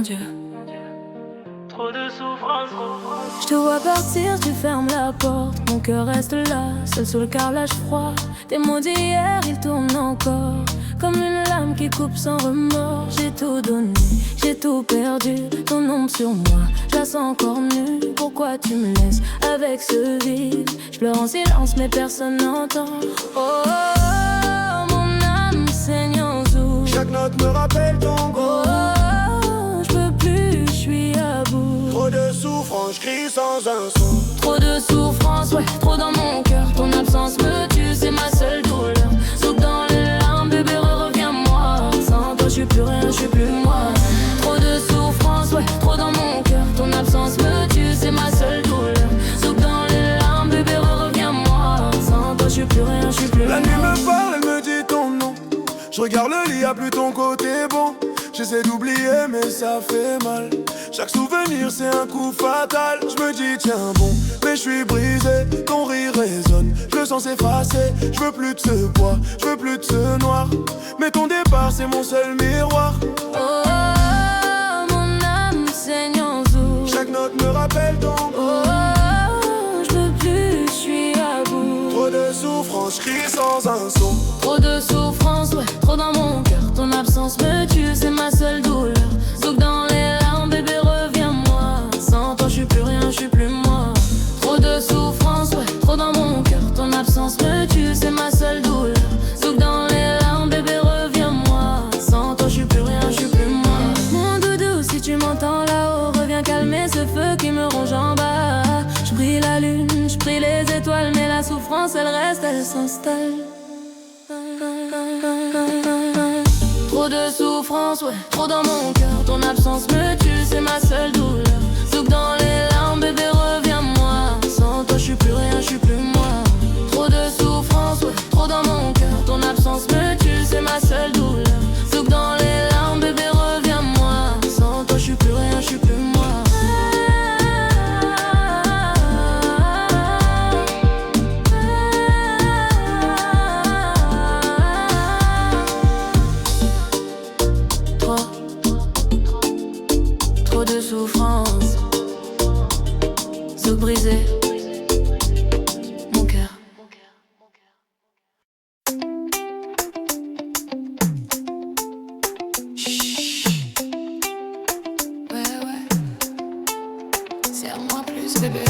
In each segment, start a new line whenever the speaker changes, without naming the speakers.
mon Dieu.
Trop de souffrance.
Je te vois partir, tu fermes la porte. Mon cœur reste là, seul sous le carrelage froid. Tes mots d'hier, ils tournent encore comme une lame qui coupe sans remords. J'ai tout donné, j'ai tout perdu. Ton ombre sur moi, je la sens encore nue. Pourquoi tu me laisses avec ce vide? Je pleure en silence mais personne n'entend. Oh, oh, oh, mon âme saigne en zou.
Chaque note me rappelle ton goût.
Oh, oh, oh, je peux plus, je suis à bout.
Trop de souffrance, je crie sans un son.
Trop de souffrance, ouais, trop dans mon cœur. Ton absence me tue, c'est ma seule douleur. Soupe dans les larmes, bébé, reviens-moi. Sans toi, je suis plus rien, je suis plus moi. Trop de souffrance, ouais, trop dans mon cœur. Ton absence me tue, c'est ma seule douleur. Soupe dans les larmes, bébé, reviens-moi. Sans toi, je suis plus rien, je suis plus moi.
La nuit me parle, elle me dit ton nom. Je regarde le lit, y'a plus ton côté bon. J'essaie d'oublier mais ça fait mal. Chaque souvenir c'est un coup fatal. Je me dis tiens bon, mais je suis brisé. Ton rire résonne, je le sens s'effacer. Je veux plus de ce bois, je veux plus de ce noir. Mais ton départ c'est mon seul miroir.
Oh, oh, oh, mon âme saigne en zou.
Chaque note me rappelle ton goût.
Oh, oh, oh, je peux plus, je suis à bout.
Trop de souffrance, je crie sans un son.
Trop de souffrance, ouais, trop dans mon cœur. Ton absence me tue, c'est ma seule douleur. Zouk dans les larmes, bébé, reviens-moi. Sans toi, je suis plus rien, je suis plus moi. Trop de souffrance, ouais, trop dans mon cœur. Ton absence me tue, c'est ma seule douleur. Zouk dans les larmes, bébé, reviens-moi. Sans toi, je suis plus rien, je suis plus moi. Mon doudou, si tu m'entends là-haut, reviens calmer ce feu qui me ronge en bas. Je prie la lune, je prie les étoiles, mais la souffrance, elle reste, elle s'installe. Trop de souffrance, ouais, trop dans mon cœur. Ton absence me tue, c'est ma seule douleur. Zouk dans les larmes, bébé, reviens-moi. Sans toi, je suis plus rien, je suis plus moi. Trop de souffrance, ouais, trop dans mon cœur. Ton absence me tue, c'est ma seule douleur. Zouk dans les larmes, bébé, reviens-moi. Sans toi, je suis plus rien, je suis plus moi. Trop de souffrance, Zouk brisé, mon cœur. Ouais, ouais, serre-moi plus, bébé.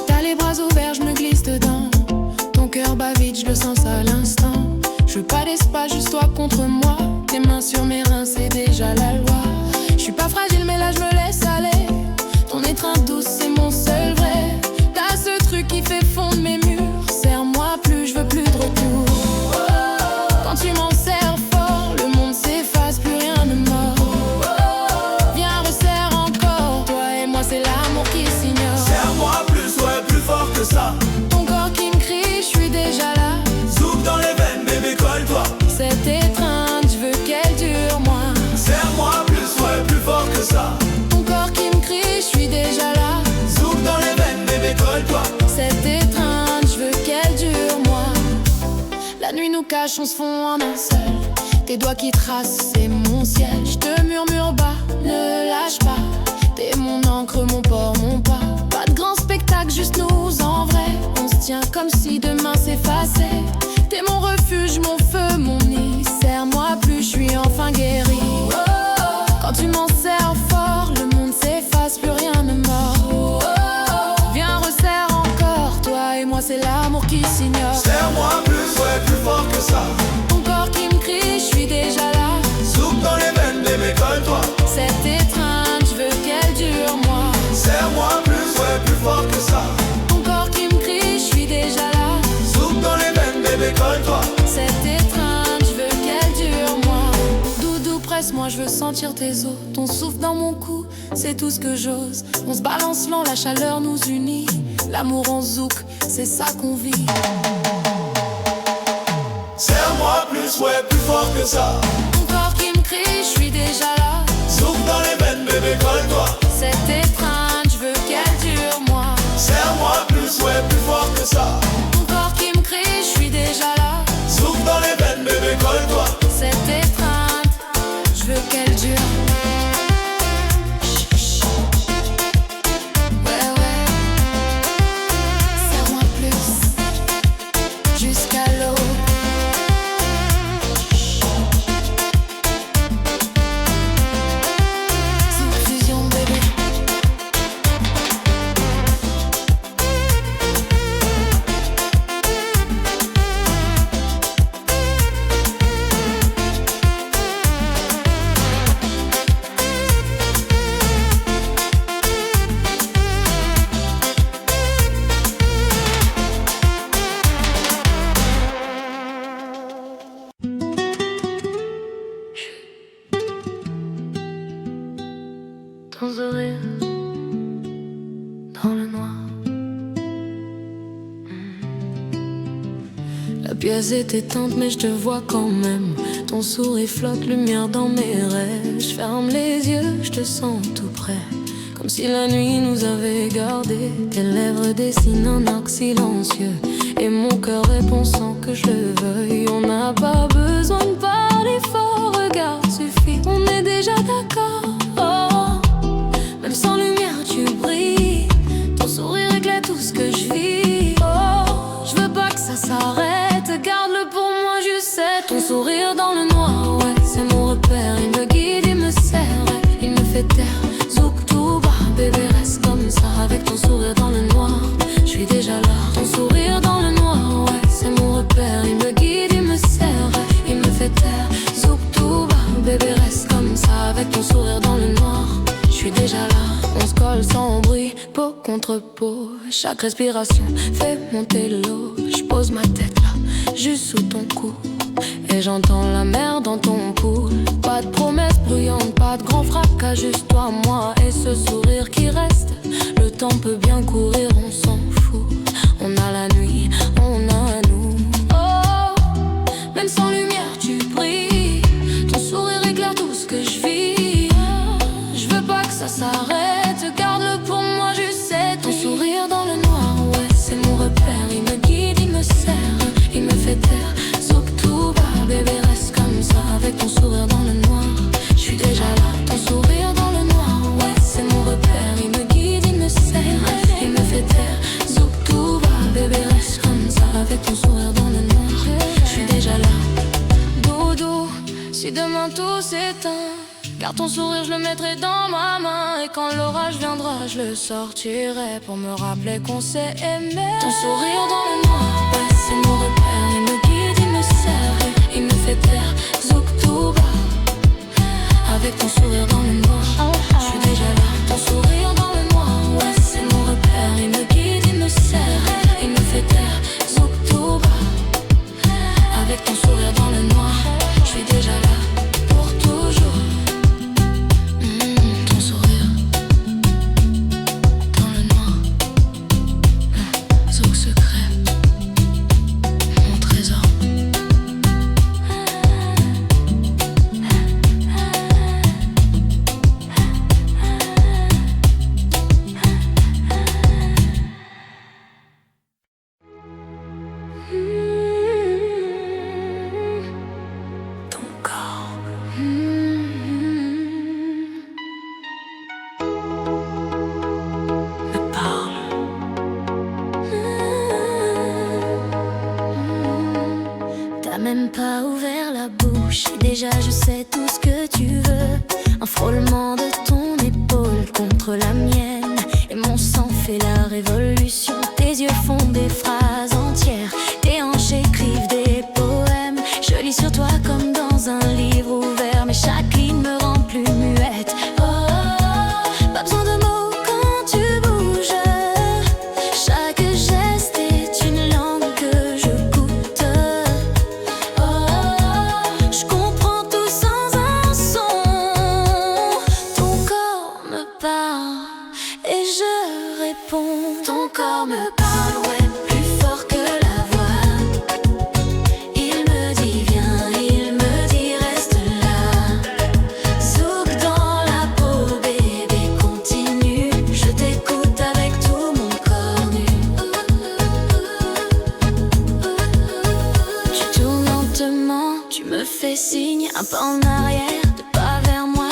T'as les bras ouverts, je me glisse dedans. Ton cœur bat vite, je le sens à l'instant. Je veux pas d'espace, juste toi contre moi. Tes mains sur mes reins, c'est déjà la loi. Je suis pas fragile, mais là je me laisse aller. Ton étreinte douce, c'est mon seul vrai. T'as ce truc qui fait fondre mes murs. Serre-moi plus, je veux plus de retour. Quand tu m'en serres fort, le monde s'efface, plus rien ne mord. Viens, resserre encore. Toi et moi, c'est l'amour qui s'ignore.
Serre-moi plus, ouais, plus fort que ça.
Ton corps qui me crie, je suis déjà là.
Zouk dans les veines, bébé, colle-toi.
Cette étreinte, je veux qu'elle dure, moi.
Serre-moi plus, ouais, plus fort que ça.
Ton corps qui me crie, je suis déjà là.
Zouk dans les veines, bébé, colle-toi.
Cette étreinte, je veux qu'elle dure, moi. La nuit nous cache, on se fond en un seul. Tes doigts qui tracent, c'est mon ciel. Je te murmure bas, ne lâche pas. T'es mon encre, mon port, mon pas. Pas de grand spectacle, juste nous en vrai. On se tient comme si demain s'effaçait. T'es mon refuge, mon feu, mon nid. Serre-moi plus, je suis enfin guérie. Quand tu m'en serres fort, le monde s'efface, plus rien ne mord. Viens, resserre encore. Toi et moi, c'est l'amour qui s'ignore.
Serre-moi plus, ouais, plus fort que ça.
Ton corps qui me crie, je suis déjà là.
Zouk dans les veines, bébé, colle-toi.
Cette étreinte, je veux qu'elle dure, moi.
Serre-moi plus, ouais, plus fort que ça.
Ton corps qui me crie, je suis déjà là.
Zouk dans les veines, bébé, colle-toi.
Cette étreinte, je veux qu'elle dure, moi. Doudou, presse-moi, je veux sentir tes os. Ton souffle dans mon cou, c'est tout ce que j'ose. On se balance lent, la chaleur nous unit. L'amour en zouk, c'est ça qu'on vit.
Serre-moi plus, ouais, plus fort que ça.
Ton corps qui me crie, je suis déjà là.
Zouk dans les veines, bébé, colle-toi.
Cette étreinte, je veux qu'elle dure, moi.
Serre-moi plus, ouais, plus fort
qu'elle dure. Chut, chut. Ouais, ouais. Serre-moi plus jusqu'à l'aube. Sous fusion, bébé. Ton sourire dans le noir. La pièce est éteinte mais je te vois quand même. Ton sourire flotte, lumière dans mes rêves. Je ferme les yeux, je te sens tout près. Comme si la nuit nous avait gardés. Tes lèvres dessinent un arc silencieux. Et mon cœur répond sans que je le veuille. On n'a pas besoin de parler fort, regarde suffit. On est déjà d'accord. Même sans lumière tu brilles. Ton sourire éclaire tout ce que je vis. Oh, je veux pas que ça s'arrête. Garde-le pour moi, je sais. Ton sourire dans le noir, ouais, c'est mon repère. Il me guide, il me serre, il me fait taire. Zouk tout bas, bébé reste comme ça. Avec ton sourire dans le noir, je suis déjà là. Ton sourire dans le noir, ouais, c'est mon repère. Il me guide, il me serre, il me fait taire. Zouk tout bas, bébé reste comme ça. Avec ton sourire dans le noir, je suis déjà là. On se colle sans bruit, peau contre peau. Chaque respiration fait monter l'eau. Je pose ma tête là, juste sous ton cou. Et j'entends la mer dans ton cou. Pas de promesses bruyantes, pas de grand fracas. Juste toi, moi et ce sourire qui reste. Le temps peut bien courir, on s'en fout. On a la nuit, on a nous. Oh, même sans lumière tu brilles. Ton sourire éclaire tout ce que je vis. Je veux pas que ça s'arrête. Garde-le pour moi, je sais. Ton sourire dans le noir, ouais, c'est mon repère. Il me guide, il me serre, il me fait taire. Zouk tout bas, bébé reste comme ça. Avec ton sourire dans le noir, je suis déjà là. Ton sourire dans le noir, ouais, c'est mon repère. Il me guide, il me serre, il me fait taire. Zouk tout bas, bébé reste comme ça. Avec ton sourire dans le noir, je suis déjà là. Doudou, si demain tout s'éteint, car ton sourire je le mettrai dans ma main. Et quand l'orage viendra je le sortirai pour me rappeler qu'on s'est aimé. Ton sourire dans le noir, ouais, c'est mon repère. Il me guide, il me serre, il me fait taire. Zouk tout bas, avec ton sourire dans le noir, je suis déjà là. Ton sourire dans le noir, ouais, c'est mon repère. Il me guide, il me serre, il me fait taire. Zouk tout bas, avec ton sourire dans le noir, je suis déjà là pour toujours. Ton sourire dans le noir, zouk secret, mon trésor. Ton corps. Me parle. T'as même pas ouvert la bouche et déjà je sais tout ce que tu veux. Un frôlement de ton épaule contre la mienne et mon sang fait la révolution. Tes yeux font des phrases entières, tes hanches écrivent des poèmes. Je lis sur toi comme dans un livre ouvert, mais chaque ligne me rend plus muette. Oh, pas besoin de mots quand tu bouges. Chaque geste est une langue que je goûte. Oh, je comprends tout sans un son. Ton corps me parle et je réponds. Ton corps me parle, ouais, plus fort que la voix. Il me dit viens, il me dit reste là. Zouk dans la peau, bébé, continue. Je t'écoute avec tout mon corps nu. Tu tournes lentement, tu me fais signe, un pas en arrière, deux pas vers moi.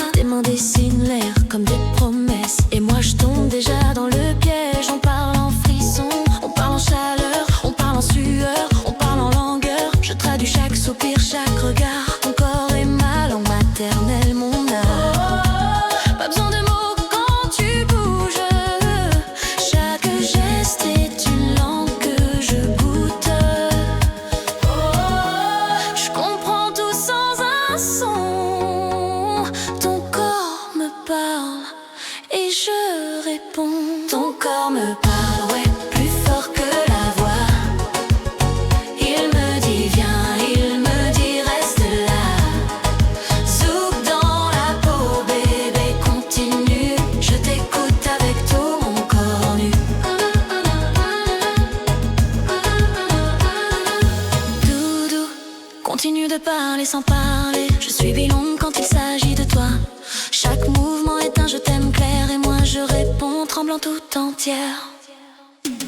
tout entière.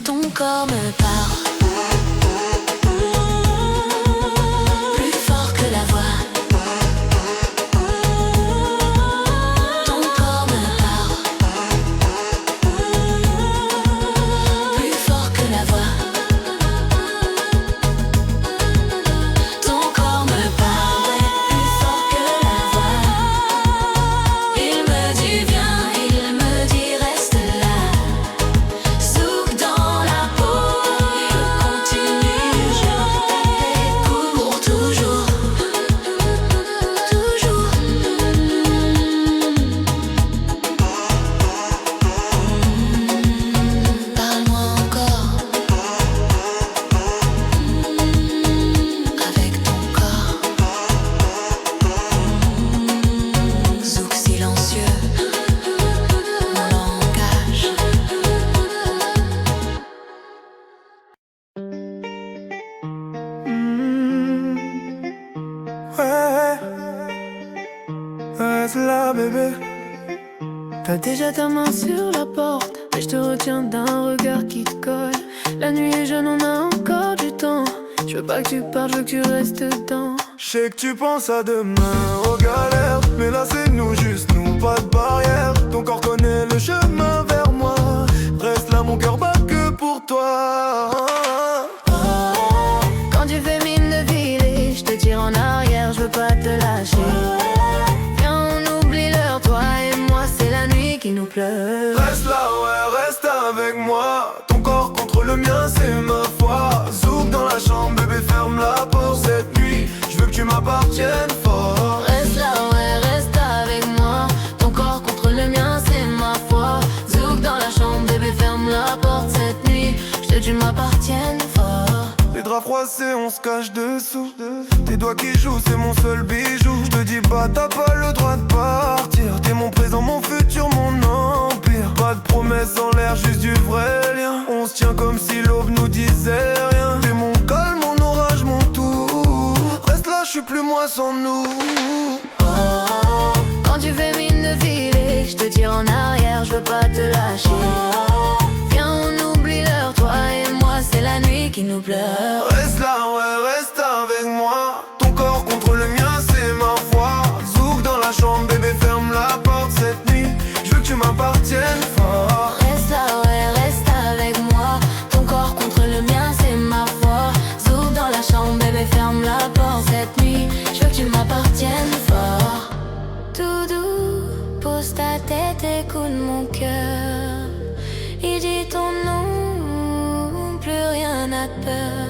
Ton corps me parle. Plus fort que la voix. Ton corps me parle. Plus fort que la voix. Ton corps me parle. Plus fort que la voix. Il me dit viens, il me dit reste là. Zouk dans la peau. Je continue, je t'écoute pour toujours. Toujours. Parle-moi encore. Avec ton corps. Zouk silencieux. Mon langage.
Ouais, reste là bébé.
T'as déjà ta main sur la porte, mais je te retiens d'un regard qui te colle. La nuit est jeune, on a encore du temps. Je veux pas que tu partes, je veux que tu restes dedans.
Je sais que tu penses à demain, aux galères, mais là c'est nous, juste nous, pas de barrière. Ton corps connaît le chemin vers moi. Reste là, mon cœur bat que pour toi.
Quand tu fais mine de filer, je te tire en arrière, je veux pas te lâcher. Viens, on oublie l'heure, toi et moi, c'est la nuit qui nous pleure.
Reste là, ouais, reste avec moi. Ton corps contre le mien, c'est ma foi. Zouk dans la chambre, bébé, ferme la porte. Cette nuit, je veux que tu m'appartiennes fort.
Reste là, ouais, reste avec moi. Ton corps contre le mien, c'est ma foi. Zouk dans la chambre, bébé, ferme la porte. Cette nuit, je te dis m'appartienne fort.
Les draps froissés, on se cache dessous. Tes doigts qui jouent, c'est mon seul bijou. Je te dis pas, t'as pas le droit de partir. T'es mon présent, mon futur, mon empire. Pas de promesses en l'air, juste du vrai lien. On se tient comme si l'aube nous disait rien. T'es mon calme, mon orage, mon tout. Reste là, je suis plus moi sans nous.
Quand tu fais mine de filer, je te tire en arrière, je veux pas te lâcher. Viens, on oublie l'heure, toi et moi, c'est la nuit qui nous pleure.
Reste là, ouais, reste avec moi. Ton corps contre le mien, c'est ma foi. Zouk dans la chambre, bébé, ferme la porte. Cette nuit, je veux que tu m'appartiennes fort.
Reste là, ouais, reste avec moi. Ton corps contre le mien, c'est ma foi. Zouk dans la chambre, bébé, ferme la porte. Cette nuit, je veux que tu m'appartiennes fort. Tout doux, pose ta tête, écoute mon cœur. Il dit ton nom, plus rien n'a peur.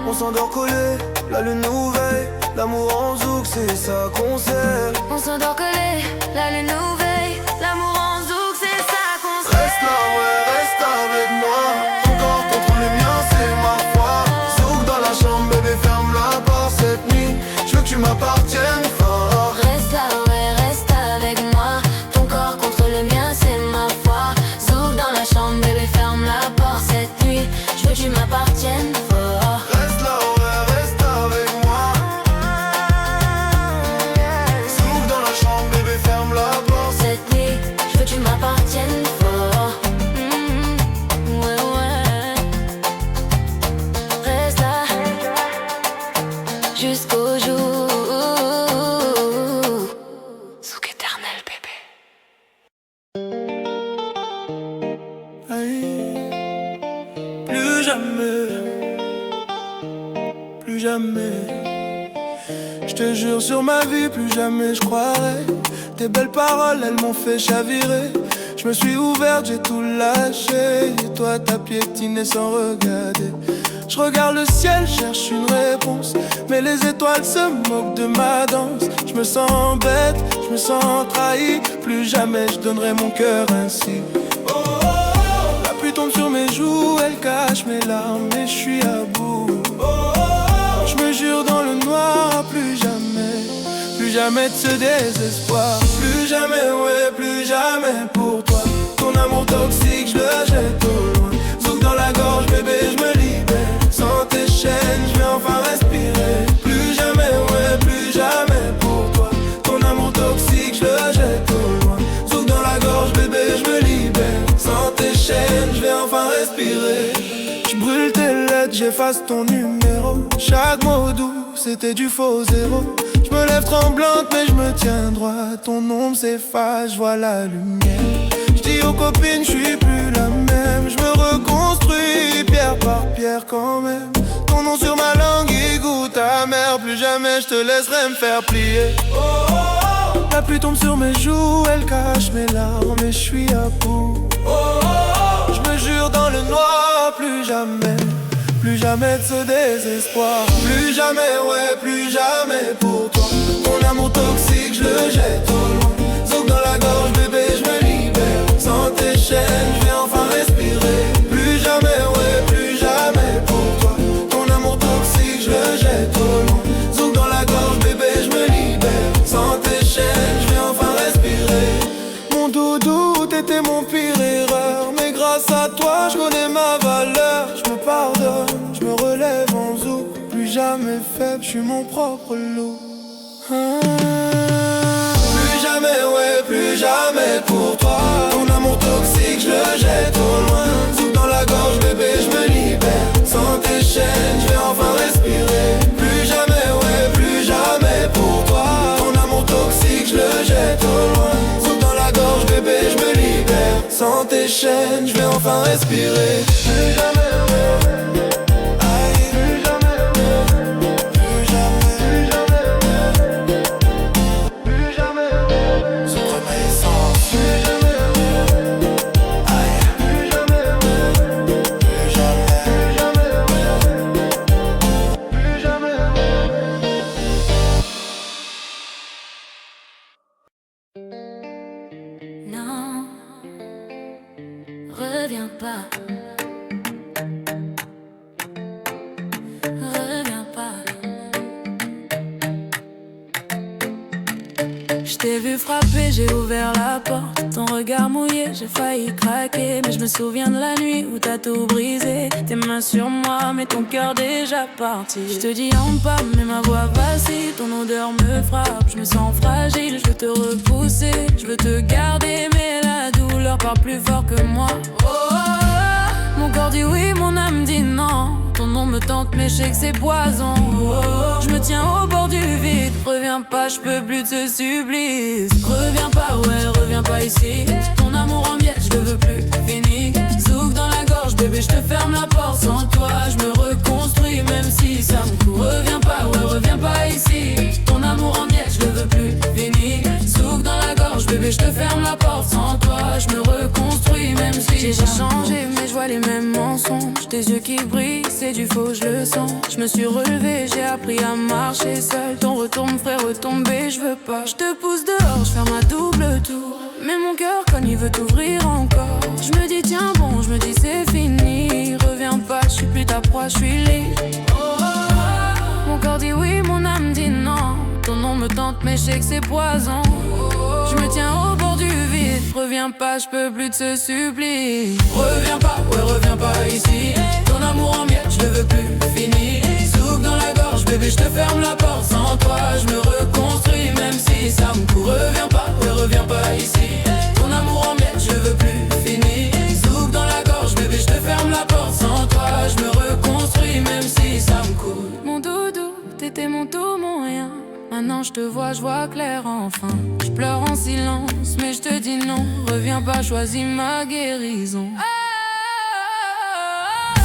On s'endort collé, la lune nous veille. L'amour en zouk, c'est ça qu'on sait.
On s'endort collé, la lune nous veille. L'amour en zouk, c'est ça qu'on sait.
Reste là, ouais, reste avec moi. Ton corps contre le mien, c'est ma foi. Zouk dans la chambre, bébé, ferme la porte. Cette nuit, je veux que tu m'appartiennes fort.
Reste là, ouais, reste avec moi. Ton corps contre le mien, c'est ma foi. Zouk dans la chambre, bébé, ferme la porte. Cette nuit, je veux que tu m'appartiennes fort.
Reste là, ouais, reste avec moi. Zouk dans la chambre, bébé, ferme la porte.
Cette nuit, je veux que tu m'appartiennes fort. Ouais, ouais. Reste là jusqu'au jour. Zouk éternel, bébé.
Aïe. Plus jamais, plus jamais. Je te jure sur ma vie, plus jamais je croirais. Tes belles paroles, elles m'ont fait chavirer. Je me suis ouverte, j'ai tout lâché. Et toi t'as piétiné sans regarder. Je regarde le ciel, cherche une réponse, mais les étoiles se moquent de ma danse. Je me sens bête, je me sens trahi. Plus jamais je donnerai mon cœur ainsi. La pluie tombe sur mes joues, elle cache mes larmes et je suis à bout. Je me jure dans le noir, plus jamais de ce désespoir. Plus jamais, ouais, plus jamais pour toi. Ton amour toxique, je le jette au loin. Zouk dans la gorge, bébé, je me libère. Sans tes chaînes, je vais enfin respirer. Plus jamais, ouais, plus jamais pour toi. Ton amour toxique, je le jette au loin. Zouk dans la gorge, bébé, je me libère. j'efface ton numéro. Chaque mot doux, c'était du faux zéro. Je me lève tremblante mais je me tiens droit. Ton ombre s'efface, je vois la lumière. Je dis aux copines, je suis plus la même. Je me reconstruis pierre par pierre quand même. Ton nom sur ma langue, il goûte amer. Plus jamais je te laisserai me faire plier. Oh, oh, oh. La pluie tombe sur mes joues, elle cache mes larmes et je suis à bout. Oh, oh, oh. Je me jure dans le noir, plus jamais de ce désespoir. Plus jamais, ouais, plus jamais pour toi. Ton amour toxique, je le jette au loin. Zouk dans la gorge, bébé, je me libère. Sans tes chaînes, je vais enfin respirer. Plus jamais, ouais, plus jamais pour toi. Ton amour toxique, je le jette au loin. Zouk dans la gorge, bébé, je me libère. Sans tes chaînes, je vais enfin respirer. Mon doudou, t'étais mon pire erreur. Mais grâce à toi, je connais ma valeur. Je me pardonne, je me relève en zouk. Plus jamais faible, je suis mon propre loup. Plus jamais, ouais, plus jamais pour toi. Ton amour toxique, je le jette au loin. Zouk dans la gorge, bébé, je me libère. Sans tes chaînes, je vais enfin respirer. Plus jamais, ouais, plus jamais pour toi. Ton amour toxique, je le jette au loin. Zouk dans la gorge, bébé, je me libère. Sans tes chaînes, je vais enfin respirer. Plus jamais, ouais.
Reviens pas. Reviens pas. Je t'ai vu frapper, j'ai ouvert la porte. Ton regard mouillé, j'ai failli craquer. Mais je me souviens de la nuit où t'as tout brisé. Tes mains sur moi, mais ton cœur déjà parti. Je te dis en pas, mais ma voix vacille. Ton odeur me frappe, je me sens fragile. Je veux te repousser, je veux te garder. Mais la douleur parle plus fort que moi. Oh, oh, oh. Mon corps dit oui, mon âme dit non. Ton nom me tente, mais je sais que c'est poison. Oh, oh. Je me tiens au bord du vide. Reviens pas, je peux plus de ce supplice. Reviens pas, ouais, reviens pas ici. Ton amour en miettes, je le veux plus, fini. Zouk dans la gorge, bébé, je te ferme la porte. Sans toi, je me reconstruis, même si ça me court. Reviens pas, ouais, reviens pas ici. Ton amour en miettes, je le veux plus, fini. Zouk dans la gorge, bébé, je te ferme la porte. Sans toi, je me reconstruis, même si j'ai changé, mais je vois les mêmes mensonges. Tes yeux qui brillent, c'est du faux, je le sens. Je me suis relevée, j'ai appris à marcher seul. Ton retour me ferait retomber, je veux pas. Je te pousse dehors, je ferme à double tour. Mais mon cœur cogne, il veut t'ouvrir encore. Je me dis tiens bon, je me dis c'est fini. Reviens pas, je suis plus ta proie, je suis libre. Oh, oh, oh. Mon corps dit oui, mon âme dit non. Ton nom me tente, mais je sais que c'est poison. Je me tiens au bord du vide. Reviens pas, je peux plus de ce supplice. Reviens pas, ouais, reviens pas ici. Ton amour en miettes, je le veux plus, fini. Zouk dans la gorge, bébé, je te ferme la porte. Sans toi, je me reconstruis, même si ça me court. Reviens pas, ouais, reviens pas ici. Ton amour en miettes, je le veux plus, fini. Zouk dans la gorge, bébé, je te ferme la porte. Sans toi, je me reconstruis, même si ça me court. Mon doudou, t'étais mon tout, mon rien. Maintenant je te vois, je vois clair enfin. Je pleure en silence, mais je te dis non. Reviens pas, choisis ma guérison.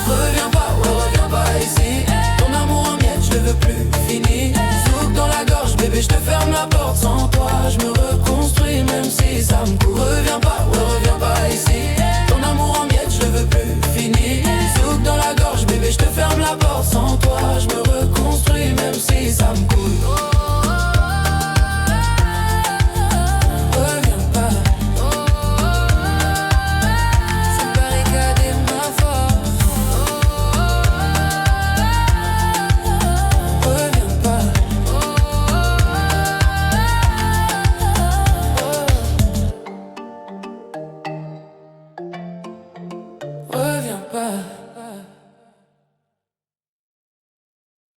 Reviens pas, ouais, reviens pas ici. Ton amour en miettes, je le veux plus, fini. Zouk dans la gorge, bébé, je te ferme la porte. Sans toi, je me reconstruis,